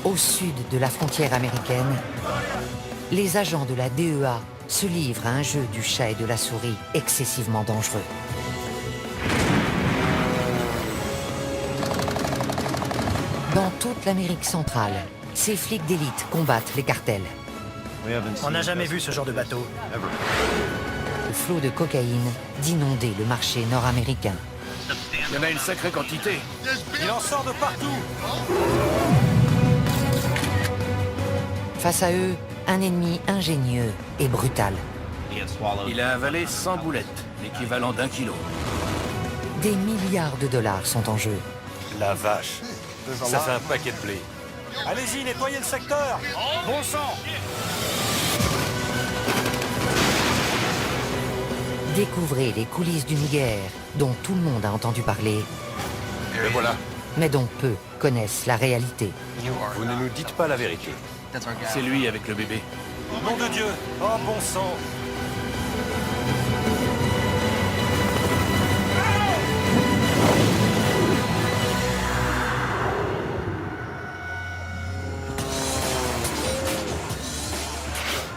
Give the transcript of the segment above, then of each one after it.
Au sud de la frontière américaine, les agents de la DEA se livrent à un jeu du chat et de la souris excessivement dangereux. Dans toute l'Amérique centrale, ces flics d'élite combattent les cartels. On n'a jamais vu ce genre de bateau. Le flot de cocaïne d'inonder le marché nord-américain. Il y en a une sacrée quantité. Il en sort de partout. Face à eux, un ennemi ingénieux et brutal. Il a avalé 100 boulettes, l'équivalent d'1 kilo. Des milliards de dollars sont en jeu. La vache. Ça fait un paquet de blé. Allez-y, nettoyez le secteur. Bon sang. Découvrez les coulisses d'une guerre dont tout le monde a entendu parler, Le voilà. mais dont peu connaissent la réalité. Vous ne nous dites pas la vérité. C'est lui avec le bébé. Nom de Dieu. Oh, bon sang.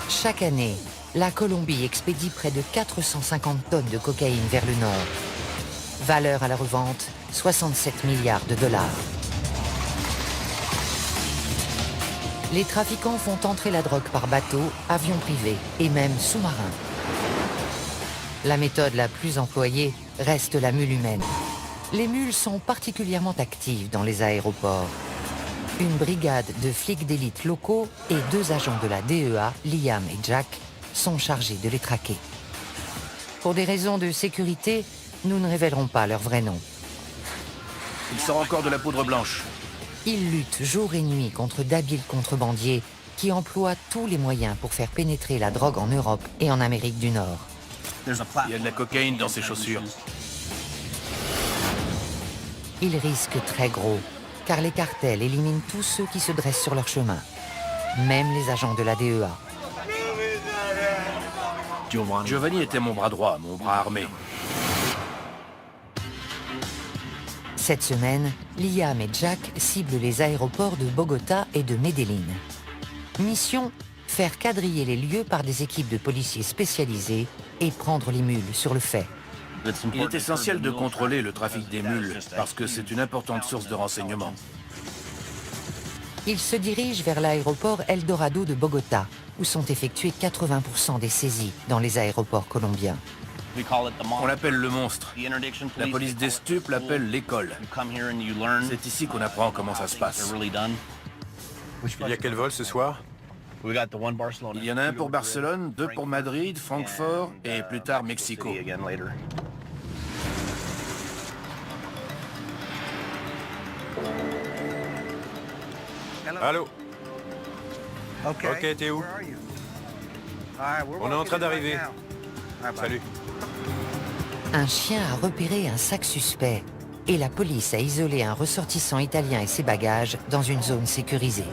Chaque année, la Colombie expédie près de 450 tonnes de cocaïne vers le nord. Valeur à la revente, 67 milliards de dollars. Les trafiquants font entrer la drogue par bateau, avion privé et même sous-marin. La méthode la plus employée reste la mule humaine. Les mules sont particulièrement actives dans les aéroports. Une brigade de flics d'élite locaux et 2 agents de la DEA, Liam et Jack, sont chargés de les traquer. Pour des raisons de sécurité, nous ne révélerons pas leur vrai nom. Il sort encore de la poudre blanche. Ils luttent jour et nuit contre d'habiles contrebandiers qui emploient tous les moyens pour faire pénétrer la drogue en Europe et en Amérique du Nord. Il y a de la cocaïne dans ses chaussures. Ils risquent très gros, car les cartels éliminent tous ceux qui se dressent sur leur chemin, même les agents de la DEA. Giovanni était mon bras droit, mon bras armé. Cette semaine, Liam et Jack ciblent les aéroports de Bogota et de Medellín. Mission, faire quadriller les lieux par des équipes de policiers spécialisés et prendre les mules sur le fait. Il est essentiel de contrôler le trafic des mules, parce que c'est une importante source de renseignement. Ils se dirigent vers l'aéroport Eldorado de Bogota, où sont effectuées 80% des saisies dans les aéroports colombiens. On l'appelle le monstre. La police des stupes l'appelle l'école. C'est ici qu'on apprend comment ça se passe. Il y a quel vol ce soir? Il y en a un pour Barcelone, 2 pour Madrid, Francfort et plus tard Mexico. Allô? Ok, t'es où? On est en train d'arriver. Salut. Un chien a repéré un sac suspect et la police a isolé un ressortissant italien et ses bagages dans une zone sécurisée.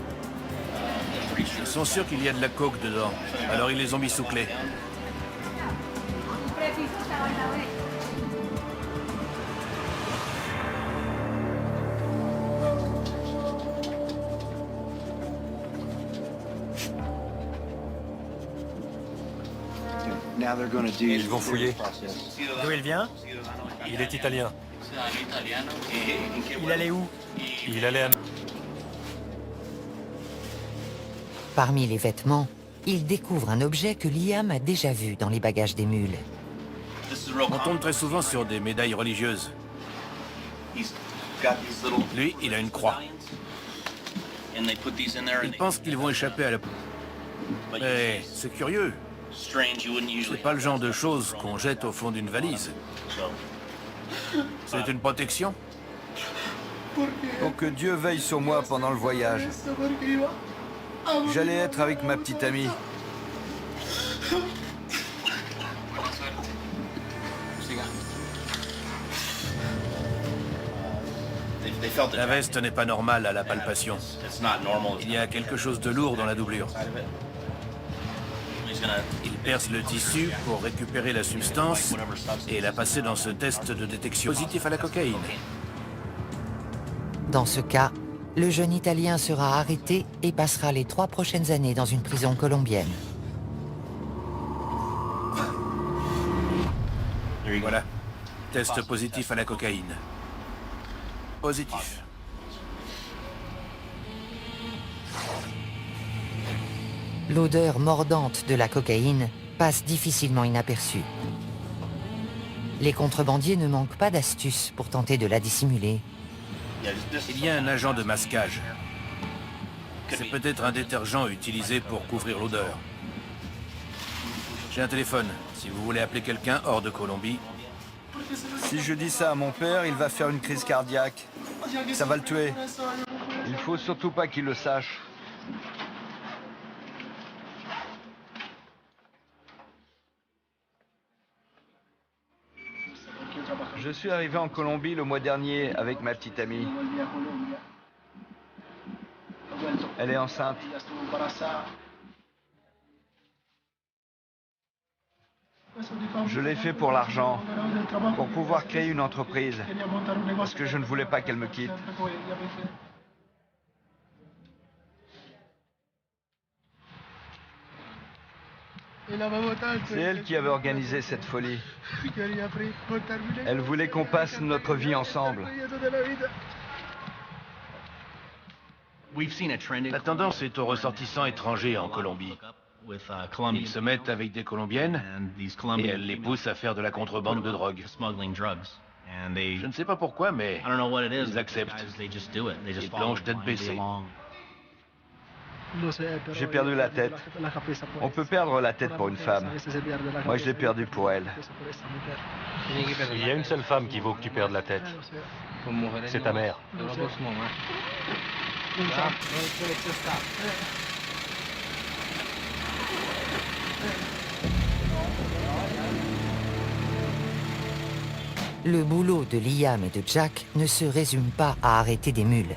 Ils sont sûrs qu'il y a de la coke dedans, alors ils les ont mis sous clé. Ils vont fouiller. D'où il vient? Il est italien. Il allait où? Il allait à... Parmi les vêtements, ils découvrent un objet que Liam a déjà vu dans les bagages des mules. On tombe très souvent sur des médailles religieuses. Lui, il a une croix. Il pense qu'ils vont échapper à la... Mais c'est curieux. C'est pas le genre de choses qu'on jette au fond d'une valise. C'est une protection? Pour que Dieu veille sur moi pendant le voyage. J'allais être avec ma petite amie. La veste n'est pas normale à la palpation. Il y a quelque chose de lourd dans la doublure. Il perce le tissu pour récupérer la substance et la passer dans ce test de détection positif à la cocaïne. Dans ce cas, Le jeune Italien sera arrêté et passera les 3 prochaines années dans une prison colombienne. Voilà. Test positif à la cocaïne. Positif. L'odeur mordante de la cocaïne passe difficilement inaperçue. Les contrebandiers ne manquent pas d'astuces pour tenter de la dissimuler. Il y a un agent de masquage. C'est peut-être un détergent utilisé pour couvrir l'odeur. J'ai un téléphone. Si vous voulez appeler quelqu'un hors de Colombie, Si je dis ça à mon père, il va faire une crise cardiaque. Ça va le tuer. Il faut surtout pas qu'il le sache. Je suis arrivé en Colombie le mois dernier avec ma petite amie. Elle est enceinte. Je l'ai fait pour l'argent, pour pouvoir créer une entreprise, parce que je ne voulais pas qu'elle me quitte. C'est elle qui avait organisé cette folie. Elle voulait qu'on passe notre vie ensemble. la tendance est aux ressortissants étrangers en Colombie. Ils se mettent avec des Colombiennes et elles les poussent à faire de la contrebande de drogue. Je ne sais pas pourquoi, mais ils acceptent. Ils plongent tête baissée. J'ai perdu la tête. On peut perdre la tête pour une femme. Moi, je l'ai perdue pour elle. Il y a une seule femme qui vaut que tu perdes la tête. C'est ta mère. Le boulot de Liam et de Jack ne se résume pas à arrêter des mules.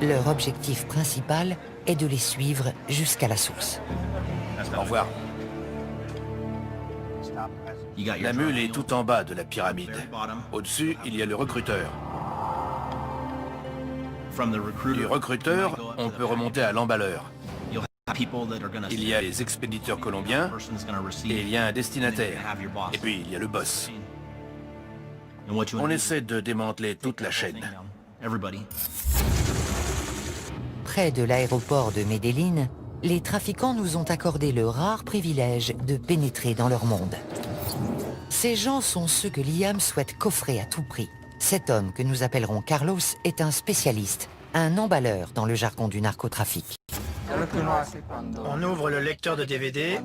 Leur objectif principal est de les suivre jusqu'à la source. Au revoir. La mule est tout en bas de la pyramide. Au-dessus, il y a le recruteur. Du recruteur, on peut remonter à l'emballeur. Il y a les expéditeurs colombiens et il y a un destinataire. Et puis il y a le boss. On essaie de démanteler toute la chaîne. Près de l'aéroport de Medellín, les trafiquants nous ont accordé le rare privilège de pénétrer dans leur monde. Ces gens sont ceux que Liam souhaite coffrer à tout prix. Cet homme, que nous appellerons Carlos, est un spécialiste, un emballeur dans le jargon du narcotrafic. On ouvre le lecteur de DVD,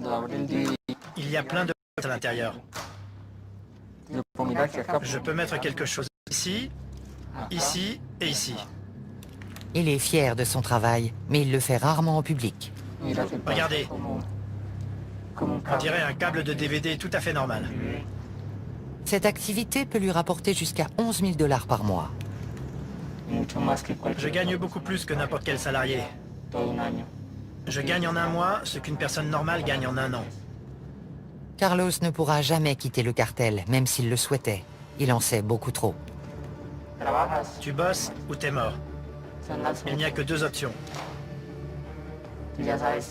il y a plein de à l'intérieur. Je peux mettre quelque chose ici, ici et ici. Il est fier de son travail, mais il le fait rarement en public. Regardez. On dirait un câble de DVD tout à fait normal. Cette activité peut lui rapporter jusqu'à 11 000 $ par mois. Je gagne beaucoup plus que n'importe quel salarié. Je gagne en un mois ce qu'une personne normale gagne en un an. Carlos ne pourra jamais quitter le cartel, même s'il le souhaitait. Il en sait beaucoup trop. Tu bosses ou t'es mort. Il n'y a que 2 options.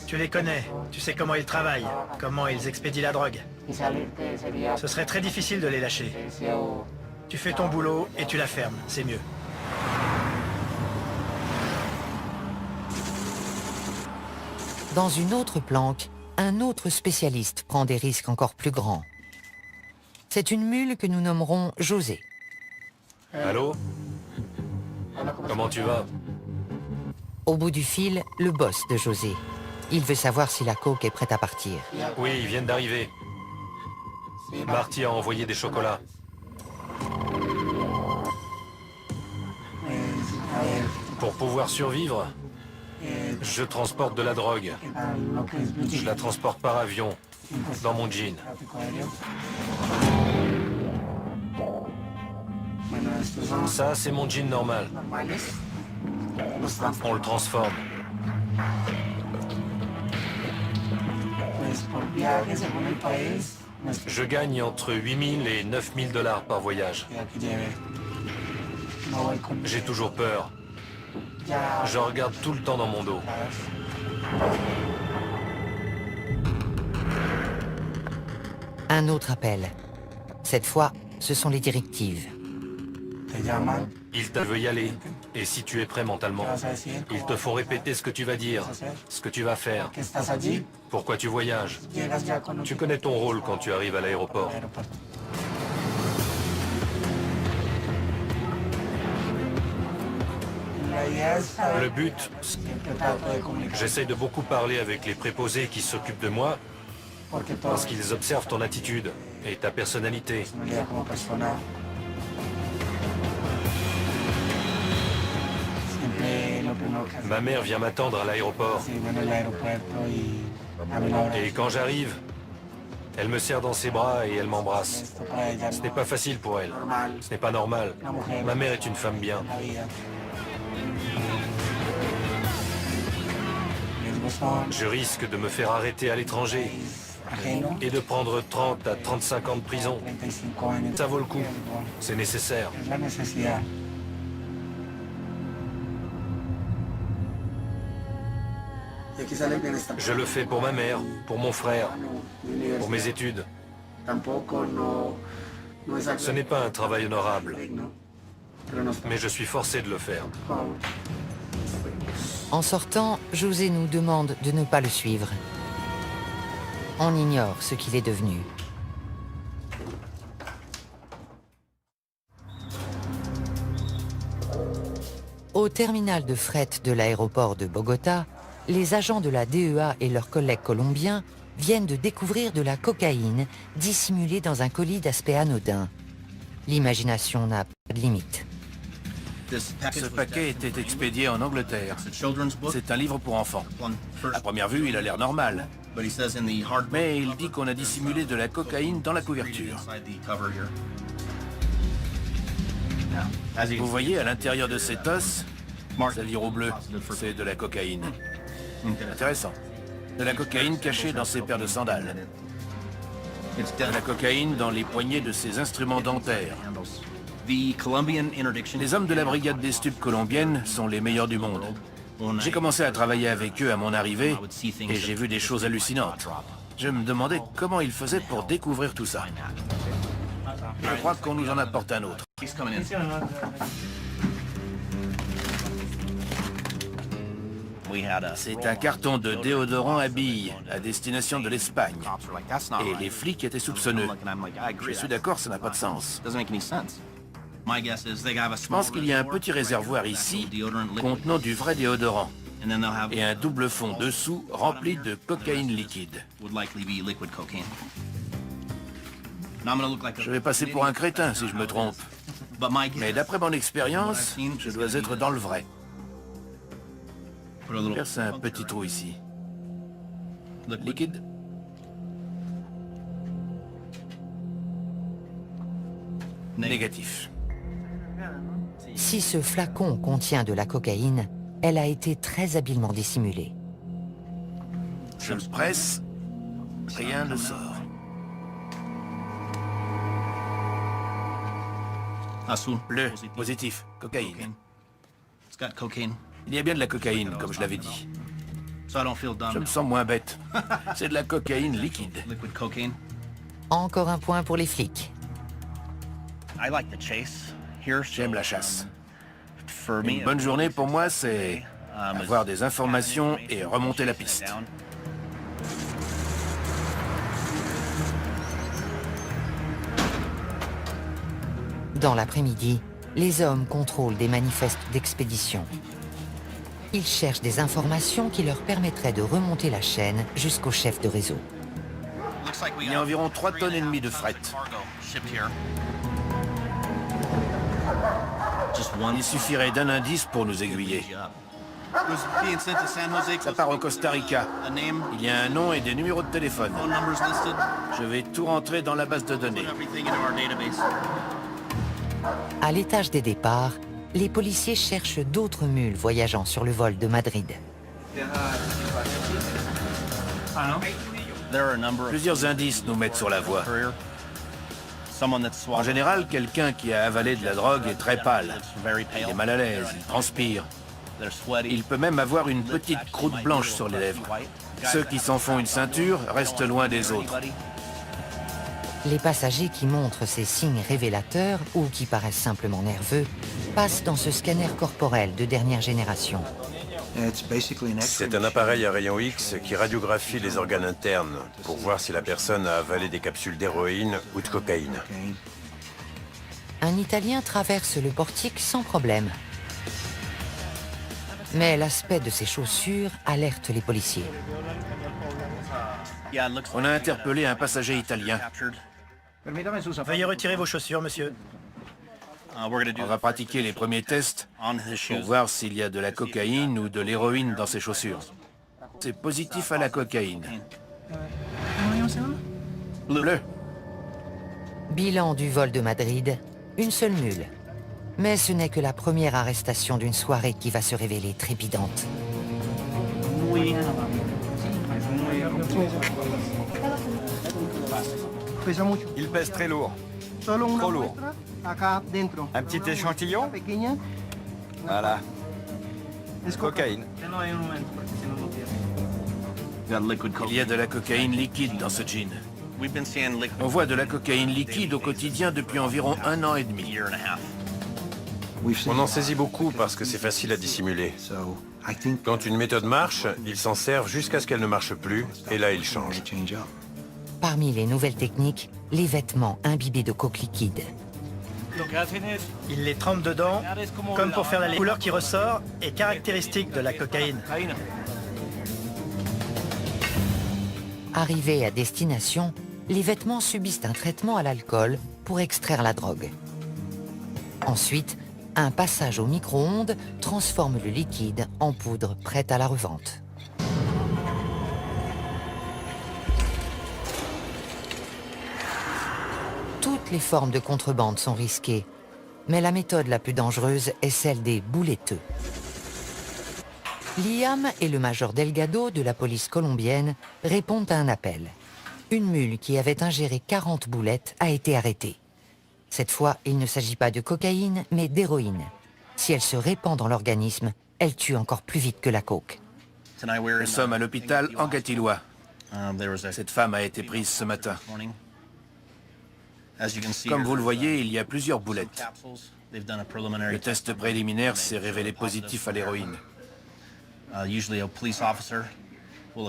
Tu les connais, tu sais comment ils travaillent, comment ils expédient la drogue. Ce serait très difficile de les lâcher. Tu fais ton boulot et tu la fermes, c'est mieux. Dans une autre planque, un autre spécialiste prend des risques encore plus grands. C'est une mule que nous nommerons José. Allô? Comment tu vas? Au bout du fil, le boss de José. Il veut savoir si la coke est prête à partir. Oui, ils viennent d'arriver. Marty a envoyé des chocolats. Pour pouvoir survivre, je transporte de la drogue. Je la transporte par avion, dans mon jean. Ça, c'est mon jean normal. On le transforme. Je gagne entre 8 000 et 9 000 $ par voyage. J'ai toujours peur. Je regarde tout le temps dans mon dos. Un autre appel. Cette fois, ce sont les directives. Ils te veulent y aller. Et si tu es prêt mentalement, ils te font répéter ce que tu vas dire, ce que tu vas faire, pourquoi tu voyages. Tu connais ton rôle quand tu arrives à l'aéroport. Le but, j'essaye de beaucoup parler avec les préposés qui s'occupent de moi, parce qu'ils observent ton attitude et ta personnalité. Ma mère vient m'attendre à l'aéroport. Et quand j'arrive, elle me serre dans ses bras et elle m'embrasse. Ce n'est pas facile pour elle. Ce n'est pas normal. Ma mère est une femme bien. Je risque de me faire arrêter à l'étranger et de prendre 30 à 35 ans de prison. Ça vaut le coup. C'est nécessaire. Je le fais pour ma mère, pour mon frère, pour mes études. Ce n'est pas un travail honorable, mais je suis forcé de le faire. En sortant, José nous demande de ne pas le suivre. On ignore ce qu'il est devenu. Au terminal de fret de l'aéroport de Bogota, les agents de la DEA et leurs collègues colombiens viennent de découvrir de la cocaïne dissimulée dans un colis d'aspect anodin. L'imagination n'a pas de limite. Ce paquet était expédié en Angleterre. C'est un livre pour enfants. À première vue, il a l'air normal. Mais il dit qu'on a dissimulé de la cocaïne dans la couverture. Vous voyez, à l'intérieur de cet os, ça lire au bleu, c'est de la cocaïne. Intéressant. De la cocaïne cachée dans ses paires de sandales. De la cocaïne dans les poignées de ses instruments dentaires. Les hommes de la brigade des stupes colombienne sont les meilleurs du monde. J'ai commencé à travailler avec eux à mon arrivée et j'ai vu des choses hallucinantes. Je me demandais comment ils faisaient pour découvrir tout ça. Je crois qu'on nous en apporte un autre. C'est un carton de déodorant à billes à destination de l'Espagne. Et les flics étaient soupçonneux. Je suis d'accord, ça n'a pas de sens. Je pense qu'il y a un petit réservoir ici contenant du vrai déodorant et un double fond dessous rempli de cocaïne liquide. Je vais passer pour un crétin si je me trompe. Mais d'après mon expérience, je dois être dans le vrai. Perce un petit trou ici. Liquide? Négatif. Si ce flacon contient de la cocaïne, elle a été très habilement dissimulée. Je le presse, rien ne sort. Bleu, positif, cocaïne. Il y a bien de la cocaïne, comme je l'avais dit. Je me sens moins bête. C'est de la cocaïne liquide. Encore un point pour les flics. J'aime la chasse. Une bonne journée pour moi, c'est avoir des informations et remonter la piste. Dans l'après-midi, les hommes contrôlent des manifestes d'expédition. Ils cherchent des informations qui leur permettraient de remonter la chaîne jusqu'au chef de réseau. Il y a environ 3,5 tonnes de fret. Il suffirait d'un indice pour nous aiguiller. Ça part au Costa Rica. Il y a un nom et des numéros de téléphone. Je vais tout rentrer dans la base de données. À l'étage des départs, les policiers cherchent d'autres mules voyageant sur le vol de Madrid. Plusieurs indices nous mettent sur la voie. En général, quelqu'un qui a avalé de la drogue est très pâle. Il est mal à l'aise, il transpire. Il peut même avoir une petite croûte blanche sur les lèvres. Ceux qui s'en font une ceinture restent loin des autres. Les passagers qui montrent ces signes révélateurs ou qui paraissent simplement nerveux passent dans ce scanner corporel de dernière génération. C'est un appareil à rayons X qui radiographie les organes internes pour voir si la personne a avalé des capsules d'héroïne ou de cocaïne. Un Italien traverse le portique sans problème. Mais l'aspect de ses chaussures alerte les policiers. On a interpellé un passager italien. Veuillez retirer vos chaussures, monsieur. On va pratiquer les premiers tests pour voir s'il y a de la cocaïne ou de l'héroïne dans ses chaussures. C'est positif à la cocaïne. Bleu. Bilan du vol de Madrid, une seule mule. Mais ce n'est que la première arrestation d'une soirée qui va se révéler trépidante. Il pèse très lourd. Trop lourd. Un petit échantillon? Voilà. Cocaïne. Il y a de la cocaïne liquide dans ce jean. On voit de la cocaïne liquide au quotidien depuis environ 1 an et demi. On en saisit beaucoup parce que c'est facile à dissimuler. Quand une méthode marche, ils s'en servent jusqu'à ce qu'elle ne marche plus, et là ils changent. Parmi les nouvelles techniques, les vêtements imbibés de coke liquide. Il les trempe dedans, comme pour faire la couleur qui ressort est caractéristique de la cocaïne. Arrivés à destination, les vêtements subissent un traitement à l'alcool pour extraire la drogue. Ensuite, un passage au micro-ondes transforme le liquide en poudre prête à la revente. Toutes les formes de contrebande sont risquées, mais la méthode la plus dangereuse est celle des bouletteux. Liam et le major Delgado de la police colombienne répondent à un appel. Une mule qui avait ingéré 40 boulettes a été arrêtée. Cette fois, il ne s'agit pas de cocaïne, mais d'héroïne. Si elle se répand dans l'organisme, elle tue encore plus vite que la coke. Nous sommes à l'hôpital Anguattiloa. Cette femme a été prise ce matin. Comme vous le voyez, il y a plusieurs boulettes. Le test préliminaire s'est révélé positif à l'héroïne.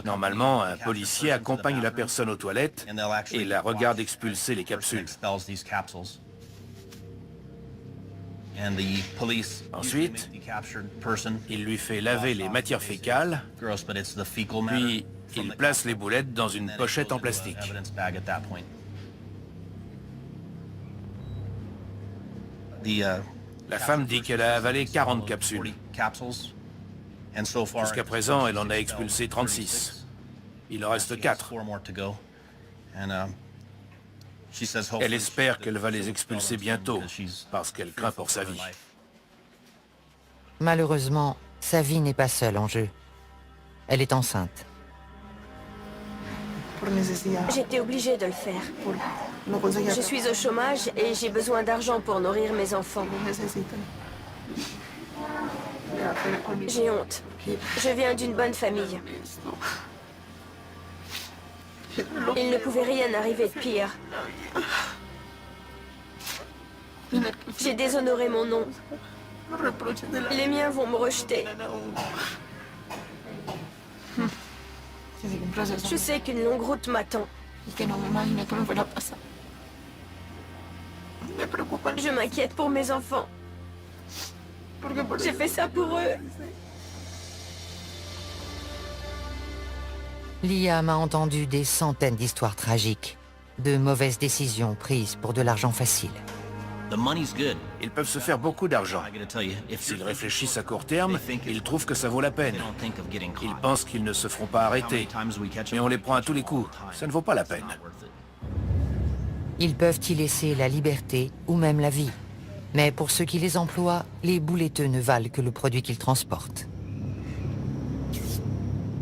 Normalement, un policier accompagne la personne aux toilettes et la regarde expulser les capsules. Ensuite, il lui fait laver les matières fécales, puis il place les boulettes dans une pochette en plastique. La femme dit qu'elle a avalé 40 capsules. Jusqu'à présent, elle en a expulsé 36. Il en reste 4. Elle espère qu'elle va les expulser bientôt, parce qu'elle craint pour sa vie. Malheureusement, sa vie n'est pas seule en jeu. Elle est enceinte. J'étais obligée de le faire. Je suis au chômage et j'ai besoin d'argent pour nourrir mes enfants. J'ai honte. Je viens d'une bonne famille. Il ne pouvait rien arriver de pire. J'ai déshonoré mon nom. Les miens vont me rejeter. Je sais qu'une longue route m'attend. Je m'inquiète pour mes enfants. J'ai fait ça pour eux. Liam a entendu des centaines d'histoires tragiques, de mauvaises décisions prises pour de l'argent facile. Ils peuvent se faire beaucoup d'argent. S'ils réfléchissent à court terme, ils trouvent que ça vaut la peine. Ils pensent qu'ils ne se feront pas arrêter. Mais on les prend à tous les coups. Ça ne vaut pas la peine. Ils peuvent y laisser la liberté ou même la vie. Mais pour ceux qui les emploient, les bouletteux ne valent que le produit qu'ils transportent.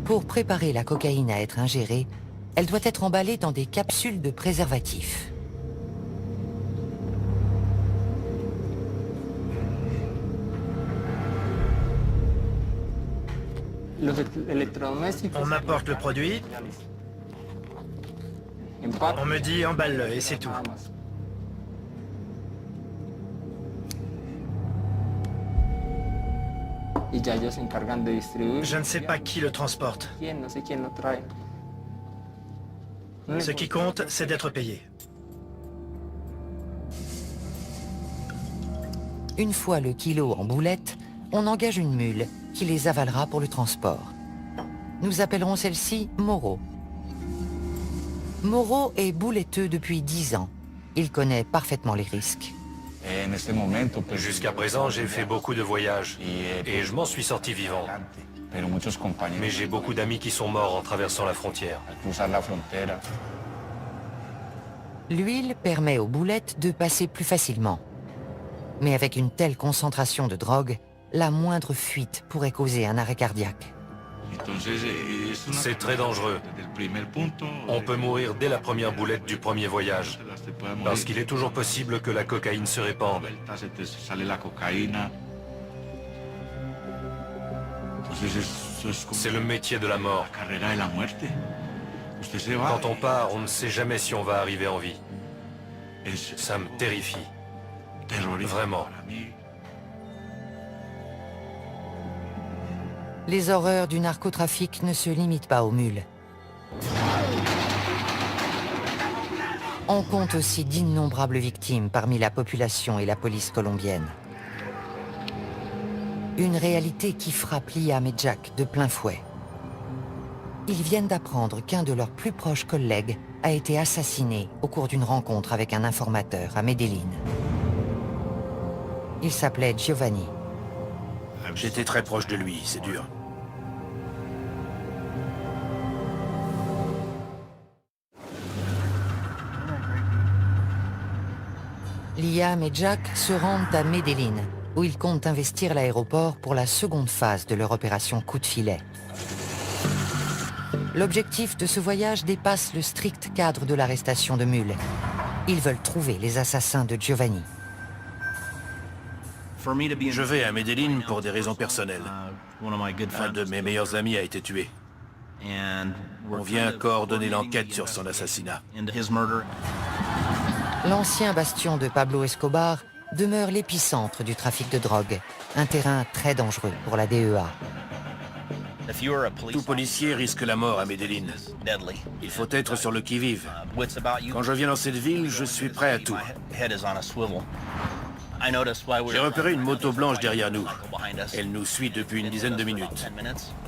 Pour préparer la cocaïne à être ingérée, elle doit être emballée dans des capsules de préservatifs. On m'apporte le produit, on me dit emballe-le et c'est tout. Je ne sais pas qui le transporte. Ce qui compte, c'est d'être payé. Une fois le kilo en boulettes, on engage une mule qui les avalera pour le transport. Nous appellerons celle-ci Moreau. Moreau est bouletteux depuis 10 ans. Il connaît parfaitement les risques. Jusqu'à présent, j'ai fait beaucoup de voyages et je m'en suis sorti vivant. Mais j'ai beaucoup d'amis qui sont morts en traversant la frontière. L'huile permet aux boulettes de passer plus facilement. Mais avec une telle concentration de drogue, la moindre fuite pourrait causer un arrêt cardiaque. C'est très dangereux. On peut mourir dès la première boulette du premier voyage, parce qu'il est toujours possible que la cocaïne se répande. C'est le métier de la mort. Quand on part, on ne sait jamais si on va arriver en vie. Ça me terrifie. Vraiment. Les horreurs du narcotrafic ne se limitent pas aux mules. On compte aussi d'innombrables victimes parmi la population et la police colombienne. Une réalité qui frappe Liam et Jack de plein fouet. Ils viennent d'apprendre qu'un de leurs plus proches collègues a été assassiné au cours d'une rencontre avec un informateur à Medellín. Il s'appelait Giovanni. J'étais très proche de lui, c'est dur. Liam et Jack se rendent à Medellín, où ils comptent investir l'aéroport pour la seconde phase de leur opération coup de filet. L'objectif de ce voyage dépasse le strict cadre de l'arrestation de mules. Ils veulent trouver les assassins de Giovanni. Je vais à Medellín pour des raisons personnelles. Un de mes meilleurs amis a été tué. On vient coordonner l'enquête sur son assassinat. L'ancien bastion de Pablo Escobar demeure l'épicentre du trafic de drogue, un terrain très dangereux pour la DEA. Tout policier risque la mort à Medellín. Il faut être sur le qui-vive. Quand je viens dans cette ville, je suis prêt à tout. J'ai repéré une moto blanche derrière nous. Elle nous suit depuis une dizaine de minutes.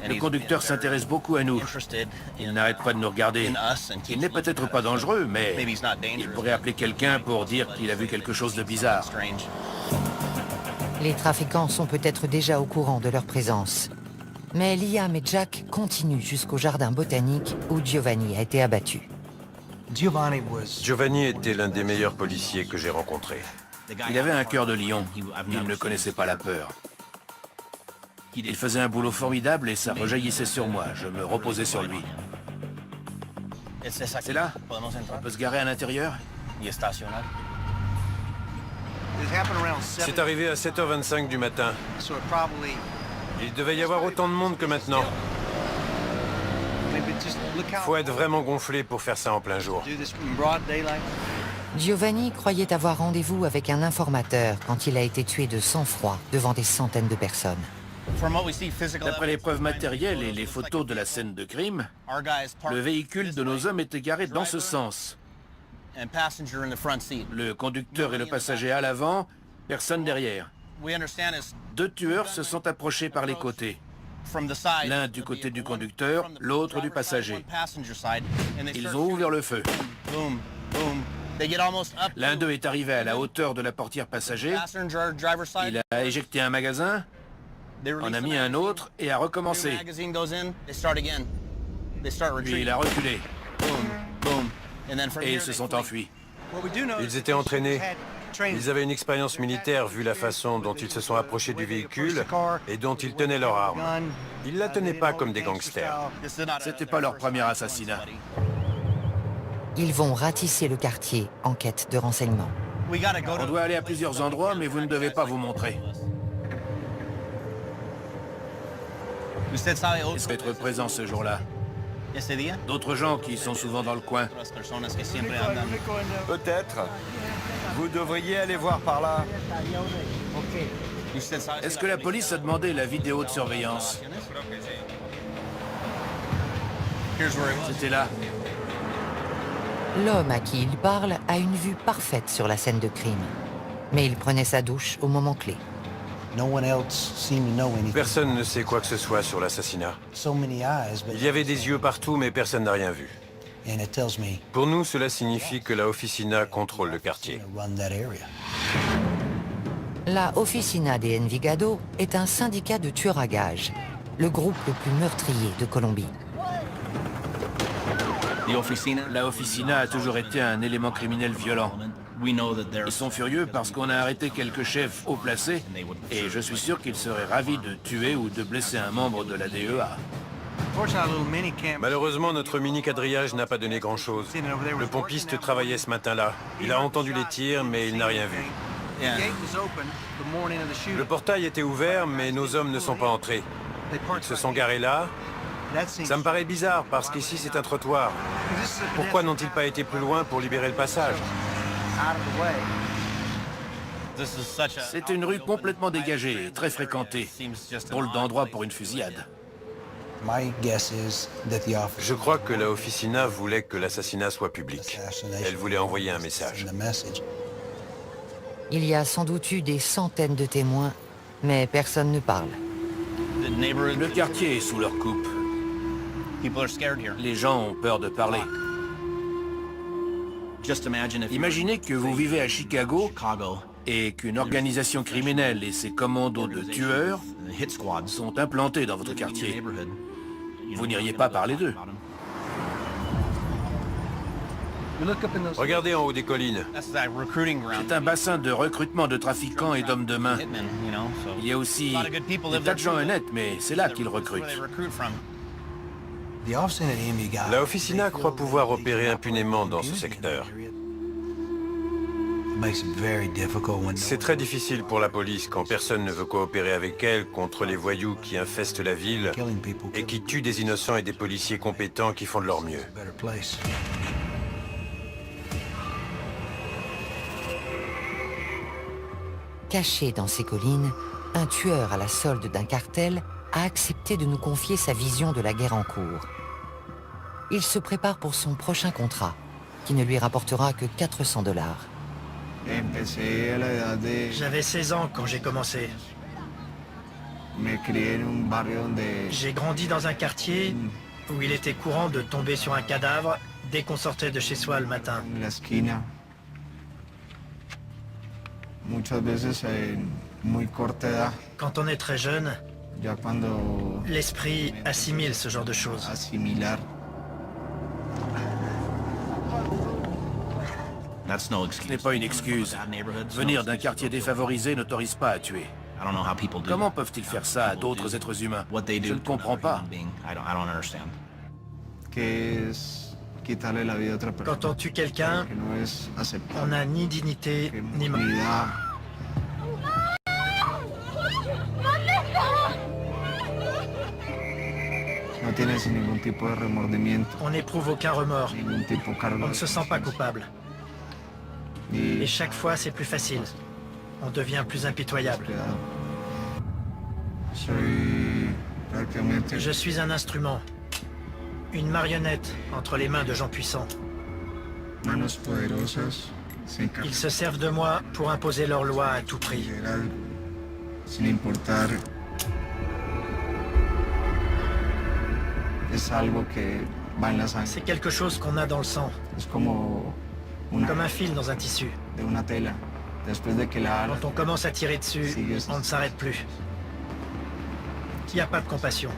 Le conducteur s'intéresse beaucoup à nous. Il n'arrête pas de nous regarder. Il n'est peut-être pas dangereux, mais il pourrait appeler quelqu'un pour dire qu'il a vu quelque chose de bizarre. Les trafiquants sont peut-être déjà au courant de leur présence. Mais Liam et Jack continuent jusqu'au jardin botanique où Giovanni a été abattu. Giovanni était l'un des meilleurs policiers que j'ai rencontrés. Il avait un cœur de lion. Il ne connaissait pas la peur. Il faisait un boulot formidable et ça rejaillissait sur moi. Je me reposais sur lui. C'est là? On peut se garer à l'intérieur? C'est arrivé à 7h25 du matin. Il devait y avoir autant de monde que maintenant. Faut être vraiment gonflé pour faire ça en plein jour. Giovanni croyait avoir rendez-vous avec un informateur quand il a été tué de sang-froid devant des centaines de personnes. D'après les preuves matérielles et les photos de la scène de crime, le véhicule de nos hommes était garé dans ce sens. Le conducteur et le passager à l'avant, personne derrière. 2 tueurs se sont approchés par les côtés. L'un du côté du conducteur, l'autre du passager. Ils ont ouvert le feu. L'un d'eux est arrivé à la hauteur de la portière passager. Il a éjecté un magasin, en a mis un autre et a recommencé. Puis il a reculé. Et ils se sont enfuis. Ils étaient entraînés. Ils avaient une expérience militaire vu la façon dont ils se sont approchés du véhicule et dont ils tenaient leur arme. Ils la tenaient pas comme des gangsters. C'était pas leur premier assassinat. Ils vont ratisser le quartier en quête de renseignements. On doit aller à plusieurs endroits, mais vous ne devez pas vous montrer. Est-ce être présent ce jour-là? D'autres gens qui sont souvent dans le coin. Peut-être. Vous devriez aller voir par là. Est-ce que la police a demandé la vidéo de surveillance? C'était là. L'homme à qui il parle a une vue parfaite sur la scène de crime. Mais il prenait sa douche au moment clé. Personne ne sait quoi que ce soit sur l'assassinat. Il y avait des yeux partout, mais personne n'a rien vu. Pour nous, cela signifie que la Oficina contrôle le quartier. La Oficina de Envigado est un syndicat de tueurs à gages, le groupe le plus meurtrier de Colombie. La Oficina a toujours été un élément criminel violent. Ils sont furieux parce qu'on a arrêté quelques chefs haut placés et je suis sûr qu'ils seraient ravis de tuer ou de blesser un membre de la DEA. Malheureusement, notre mini-quadrillage n'a pas donné grand-chose. Le pompiste travaillait ce matin-là. Il a entendu les tirs, mais il n'a rien vu. Le portail était ouvert, mais nos hommes ne sont pas entrés. Ils se sont garés là. Ça me paraît bizarre, parce qu'ici c'est un trottoir. Pourquoi n'ont-ils pas été plus loin pour libérer le passage? C'est une rue complètement dégagée et très fréquentée. Drôle d'endroit pour une fusillade. Je crois que la Oficina voulait que l'assassinat soit public. Elle voulait envoyer un message. Il y a sans doute eu des centaines de témoins, mais personne ne parle. Le quartier est sous leur coupe. Les gens ont peur de parler. Imaginez que vous vivez à Chicago et qu'une organisation criminelle et ses commandos de tueurs sont implantés dans votre quartier. Vous n'iriez pas parler d'eux. Regardez en haut des collines. C'est un bassin de recrutement de trafiquants et d'hommes de main. Il y a aussi des tas de gens honnêtes, mais c'est là qu'ils recrutent. La Oficina croit pouvoir opérer impunément dans ce secteur. C'est très difficile pour la police quand personne ne veut coopérer avec elle contre les voyous qui infestent la ville et qui tuent des innocents et des policiers compétents qui font de leur mieux. Caché dans ces collines, un tueur à la solde d'un cartel a accepté de nous confier sa vision de la guerre en cours. Il se prépare pour son prochain contrat, qui ne lui rapportera que 400 $. J'avais 16 ans quand j'ai commencé. J'ai grandi dans un quartier où il était courant de tomber sur un cadavre dès qu'on sortait de chez soi le matin. Quand on est très jeune, l'esprit assimile ce genre de choses. Ce n'est pas une excuse. Venir d'un quartier défavorisé n'autorise pas à tuer. Comment peuvent-ils faire ça à d'autres êtres humains? Je ne comprends pas. Quand on tue quelqu'un, on n'a ni dignité, ni mort. On n'éprouve aucun remords. On ne se sent pas coupable. Et chaque fois, c'est plus facile. On devient plus impitoyable. Je suis un instrument. Une marionnette entre les mains de gens puissants. Ils se servent de moi pour imposer leurs lois à tout prix. C'est quelque chose qu'on a dans le sang. Comme un fil dans un tissu. Quand on commence à tirer dessus, on ne s'arrête plus. Il n'y a pas de compassion.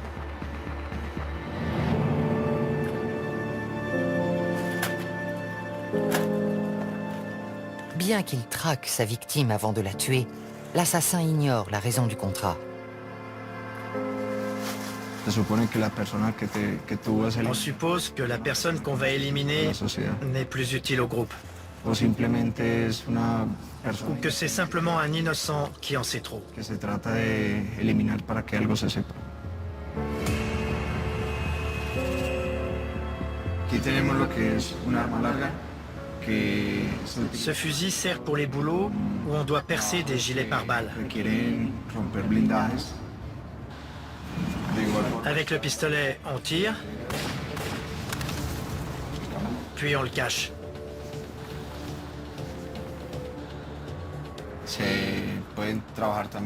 Bien qu'il traque sa victime avant de la tuer, l'assassin ignore la raison du contrat. On suppose que la personne qu'on va éliminer n'est plus utile au groupe. Ou que c'est simplement un innocent qui en sait trop. Ce fusil sert pour les boulots où on doit percer des gilets pare-balles. Avec le pistolet, on tire, puis on le cache.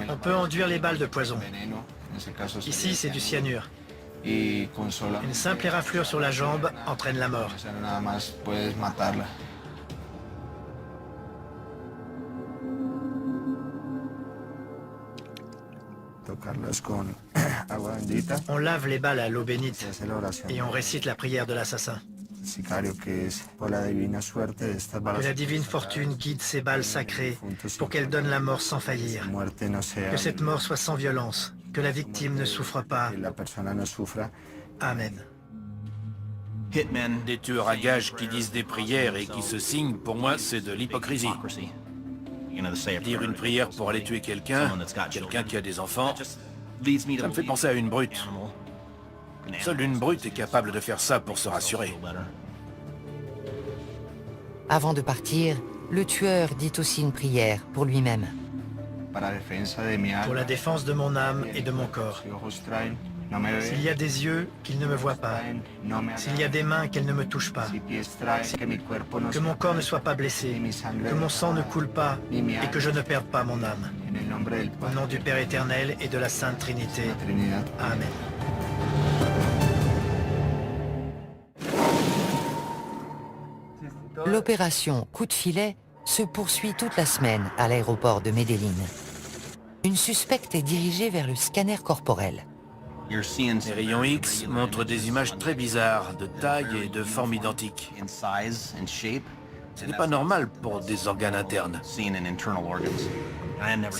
On peut enduire les balles de poison. Ici, c'est du cyanure. Une simple éraflure sur la jambe entraîne la mort. On lave les balles à l'eau bénite et on récite la prière de l'assassin. Que la divine fortune guide ces balles sacrées pour qu'elles donnent la mort sans faillir. Que cette mort soit sans violence, que la victime ne souffre pas. Amen. Des tueurs à gages qui disent des prières et qui se signent, pour moi, c'est de l'hypocrisie. Dire une prière pour aller tuer quelqu'un qui a des enfants, ça me fait penser à une brute. Seule une brute est capable de faire ça pour se rassurer. Avant de partir, le tueur dit aussi une prière pour lui-même. Pour la défense de mon âme et de mon corps. S'il y a des yeux, qu'ils ne me voient pas. S'il y a des mains, qu'elles ne me touchent pas. Que mon corps ne soit pas blessé. Que mon sang ne coule pas et que je ne perde pas mon âme. Au nom du Père éternel et de la Sainte Trinité. Amen. L'opération Coup de filet se poursuit toute la semaine à l'aéroport de Medellín. Une suspecte est dirigée vers le scanner corporel. Les rayons X montrent des images très bizarres, de taille et de forme identiques. Ce n'est pas normal pour des organes internes. C'est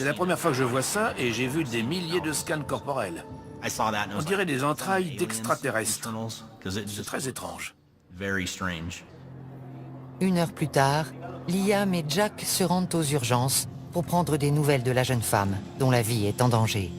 la première fois que je vois ça et j'ai vu des milliers de scans corporels. On dirait des entrailles d'extraterrestres. C'est très étrange. Une heure plus tard, Liam et Jack se rendent aux urgences pour prendre des nouvelles de la jeune femme, dont la vie est en danger.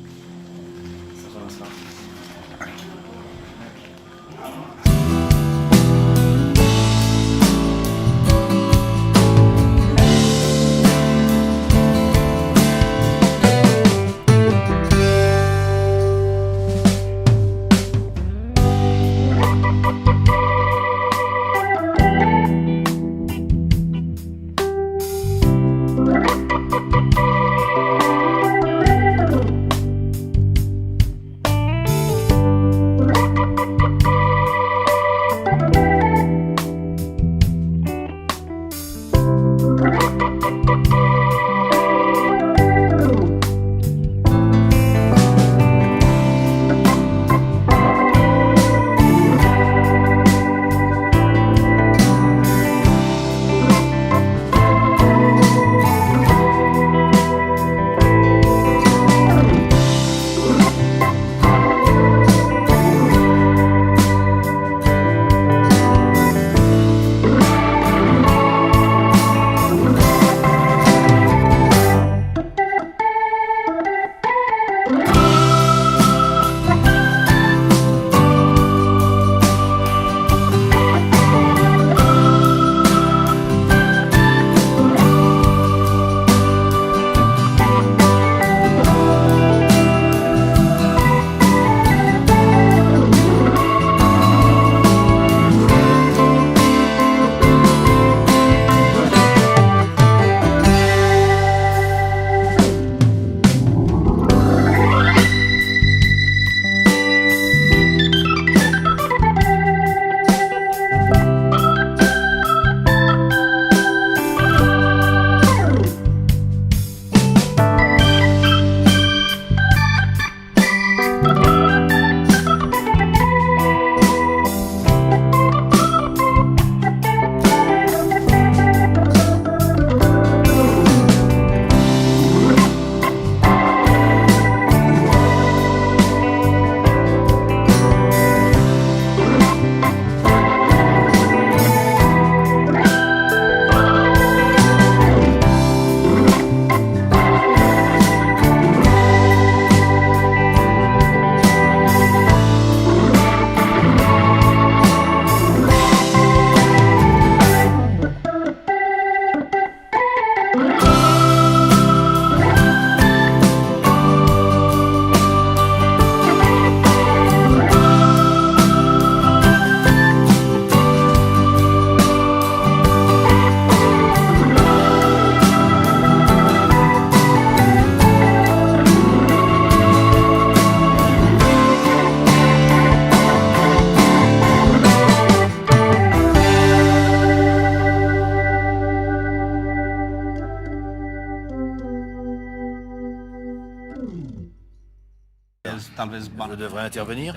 Je devrais intervenir?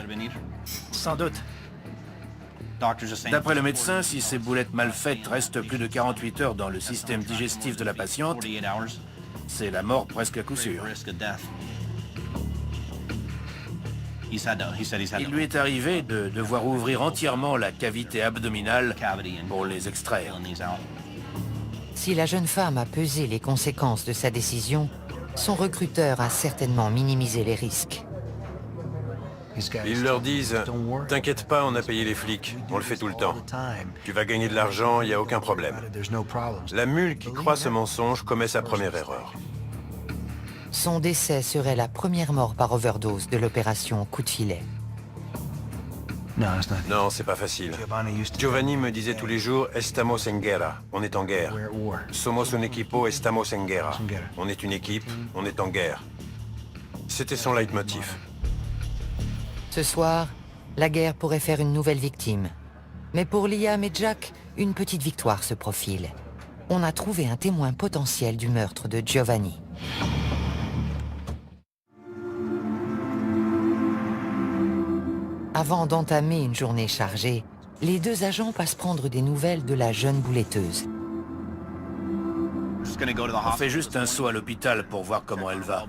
Sans doute. D'après le médecin, si ces boulettes mal faites restent plus de 48 heures dans le système digestif de la patiente, c'est la mort presque à coup sûr. Il lui est arrivé de devoir ouvrir entièrement la cavité abdominale pour les extraire. Si la jeune femme a pesé les conséquences de sa décision, son recruteur a certainement minimisé les risques. Ils leur disent « T'inquiète pas, on a payé les flics, on le fait tout le temps. Tu vas gagner de l'argent, il n'y a aucun problème. » La mule qui croit ce mensonge commet sa première erreur. Son décès serait la première mort par overdose de l'opération Coup de filet. Non, c'est pas facile. Giovanni me disait tous les jours « Estamos en guerra », on est en guerre. « Somos un equipo, estamos en guerra ». On est une équipe, on est en guerre. C'était son leitmotiv. Ce soir, la guerre pourrait faire une nouvelle victime. Mais pour Liam et Jack, une petite victoire se profile. On a trouvé un témoin potentiel du meurtre de Giovanni. Avant d'entamer une journée chargée, les deux agents passent prendre des nouvelles de la jeune bouletteuse. On fait juste un saut à l'hôpital pour voir comment elle va.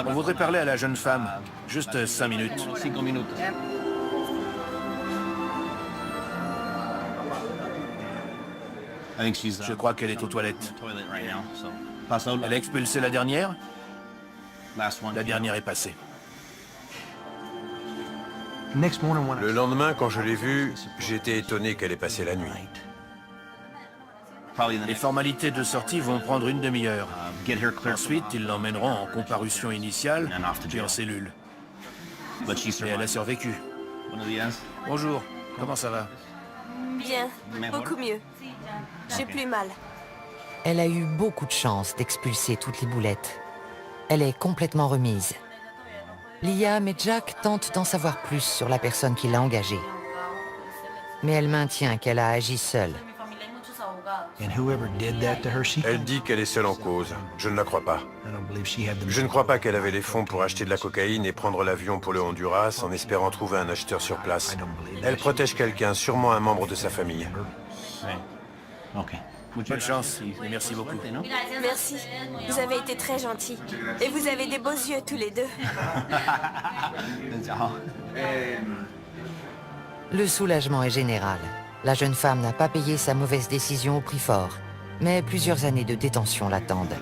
On voudrait parler à la jeune femme. Juste 5 minutes. Je crois qu'elle est aux toilettes. Elle a expulsé la dernière? La dernière est passée. Le lendemain, quand je l'ai vue, j'ai été étonné qu'elle ait passé la nuit. Les formalités de sortie vont prendre une demi-heure. Ensuite, ils l'emmèneront en comparution initiale puis en cellule. Et elle a survécu. Bonjour, comment ça va? Bien, beaucoup mieux. J'ai plus mal. Elle a eu beaucoup de chance d'expulser toutes les boulettes. Elle est complètement remise. Liam et Jack tentent d'en savoir plus sur la personne qui l'a engagée. Mais elle maintient qu'elle a agi seule. Elle dit qu'elle est seule en cause. Je ne la crois pas. Je ne crois pas qu'elle avait les fonds pour acheter de la cocaïne et prendre l'avion pour le Honduras en espérant trouver un acheteur sur place. Elle protège quelqu'un, sûrement un membre de sa famille. Bonne chance et merci beaucoup. Merci. Vous avez été très gentils. Et vous avez des beaux yeux tous les deux. Le soulagement est général. La jeune femme n'a pas payé sa mauvaise décision au prix fort, mais plusieurs années de détention l'attendent.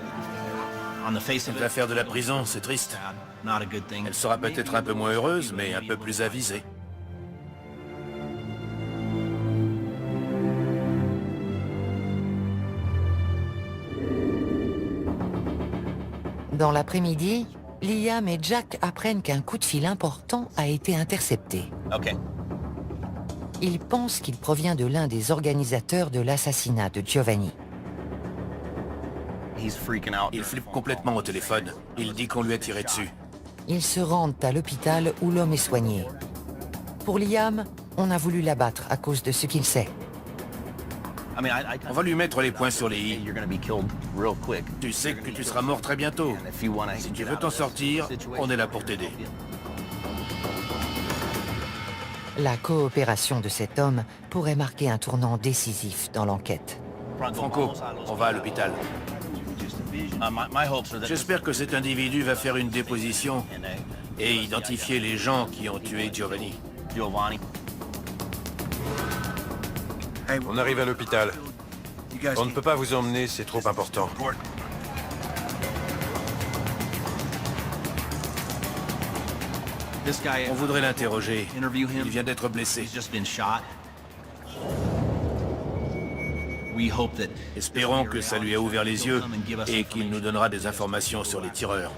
Elle va faire de la prison, c'est triste. Elle sera peut-être un peu moins heureuse, mais un peu plus avisée. Dans l'après-midi, Liam et Jack apprennent qu'un coup de fil important a été intercepté. Ils pensent qu'il provient de l'un des organisateurs de l'assassinat de Giovanni. Il flippe complètement au téléphone. Il dit qu'on lui a tiré dessus. Ils se rendent à l'hôpital où l'homme est soigné. Pour Liam, on a voulu l'abattre à cause de ce qu'il sait. On va lui mettre les points sur les i. Tu sais que tu seras mort très bientôt. Si tu veux t'en sortir, on est là pour t'aider. La coopération de cet homme pourrait marquer un tournant décisif dans l'enquête. Franco, on va à l'hôpital. J'espère que cet individu va faire une déposition et identifier les gens qui ont tué Giovanni. On arrive à l'hôpital. On ne peut pas vous emmener, c'est trop important. On voudrait l'interroger. Il vient d'être blessé. Espérons que ça lui a ouvert les yeux et qu'il nous donnera des informations sur les tireurs.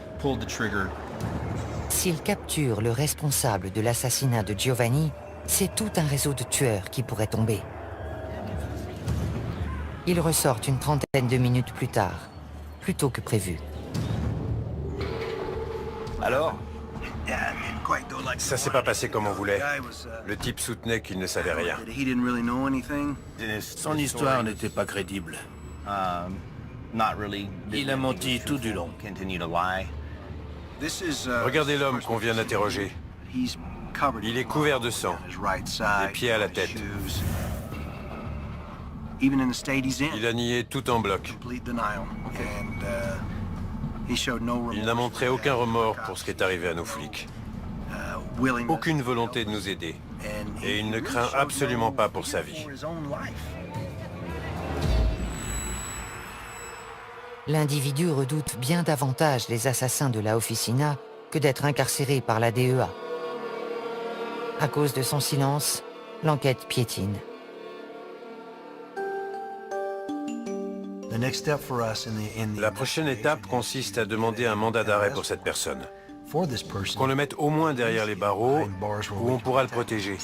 S'il capture le responsable de l'assassinat de Giovanni, c'est tout un réseau de tueurs qui pourrait tomber. Ils ressortent une trentaine de minutes plus tard, plus tôt que prévu. Alors? Ça s'est pas passé comme on voulait. Le type soutenait qu'il ne savait rien. Son histoire n'était pas crédible. Il a menti tout du long. Regardez l'homme qu'on vient d'interroger. Il est couvert de sang, des pieds à la tête. Il a nié tout en bloc. Il n'a montré aucun remords pour ce qui est arrivé à nos flics. Aucune volonté de nous aider. Et il ne craint absolument pas pour sa vie. L'individu redoute bien davantage les assassins de la Officina que d'être incarcéré par la DEA. À cause de son silence, l'enquête piétine. La prochaine étape consiste à demander un mandat d'arrêt pour cette personne. Qu'on le mette au moins derrière les barreaux, où on pourra le protéger.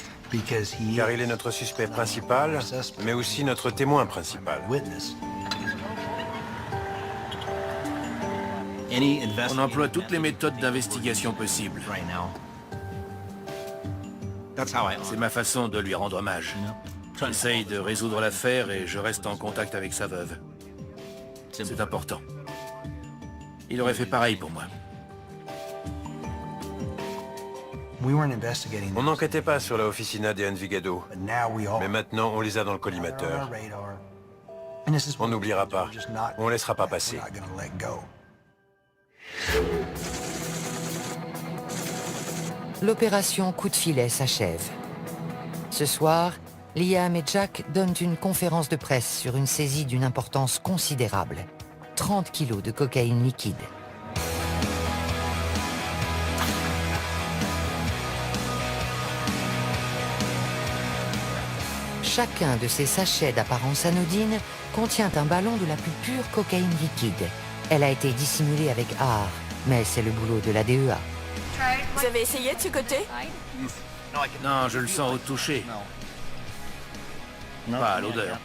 Car il est notre suspect principal, mais aussi notre témoin principal. On emploie toutes les méthodes d'investigation possibles. C'est ma façon de lui rendre hommage. J'essaye de résoudre l'affaire et je reste en contact avec sa veuve. C'est important. Il aurait fait pareil pour moi. On n'enquêtait pas sur la Officina de Envigado, mais maintenant on les a dans le collimateur. On n'oubliera pas, on ne laissera pas passer. L'opération coup de filet s'achève. Ce soir, Liam et Jack donnent une conférence de presse sur une saisie d'une importance considérable. 30 kilos de cocaïne liquide. Chacun de ces sachets d'apparence anodine contient un ballon de la plus pure cocaïne liquide. Elle a été dissimulée avec art, mais c'est le boulot de la DEA. Vous avez essayé de ce côté? Non, je le sens au toucher. Pas à l'odeur.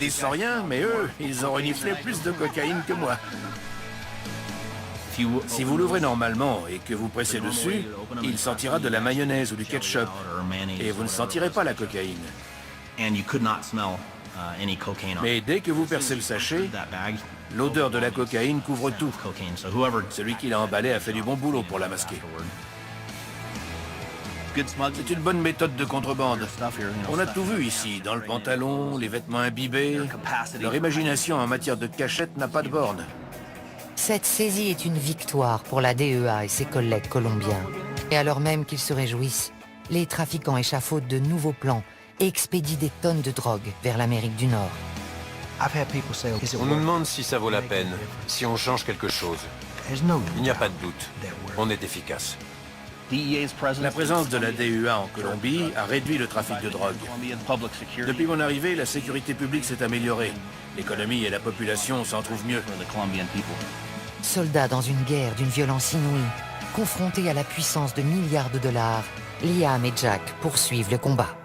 Ils sentent rien, mais eux, ils ont reniflé plus de cocaïne que moi. Si vous l'ouvrez normalement et que vous pressez dessus, il sentira de la mayonnaise ou du ketchup. Et vous ne sentirez pas la cocaïne. Mais dès que vous percez le sachet, l'odeur de la cocaïne couvre tout. Celui qui l'a emballé a fait du bon boulot pour la masquer. C'est une bonne méthode de contrebande. On a tout vu ici, dans le pantalon, les vêtements imbibés. Leur imagination en matière de cachette n'a pas de borne. Cette saisie est une victoire pour la DEA et ses collègues colombiens. Et alors même qu'ils se réjouissent, les trafiquants échafaudent de nouveaux plans et expédient des tonnes de drogue vers l'Amérique du Nord. On nous demande si ça vaut la peine, si on change quelque chose. Il n'y a pas de doute, on est efficace. La présence de la DEA en Colombie a réduit le trafic de drogue. Depuis mon arrivée, la sécurité publique s'est améliorée. L'économie et la population s'en trouvent mieux. Soldats dans une guerre d'une violence inouïe, confrontés à la puissance de milliards de dollars, Liam et Jack poursuivent le combat.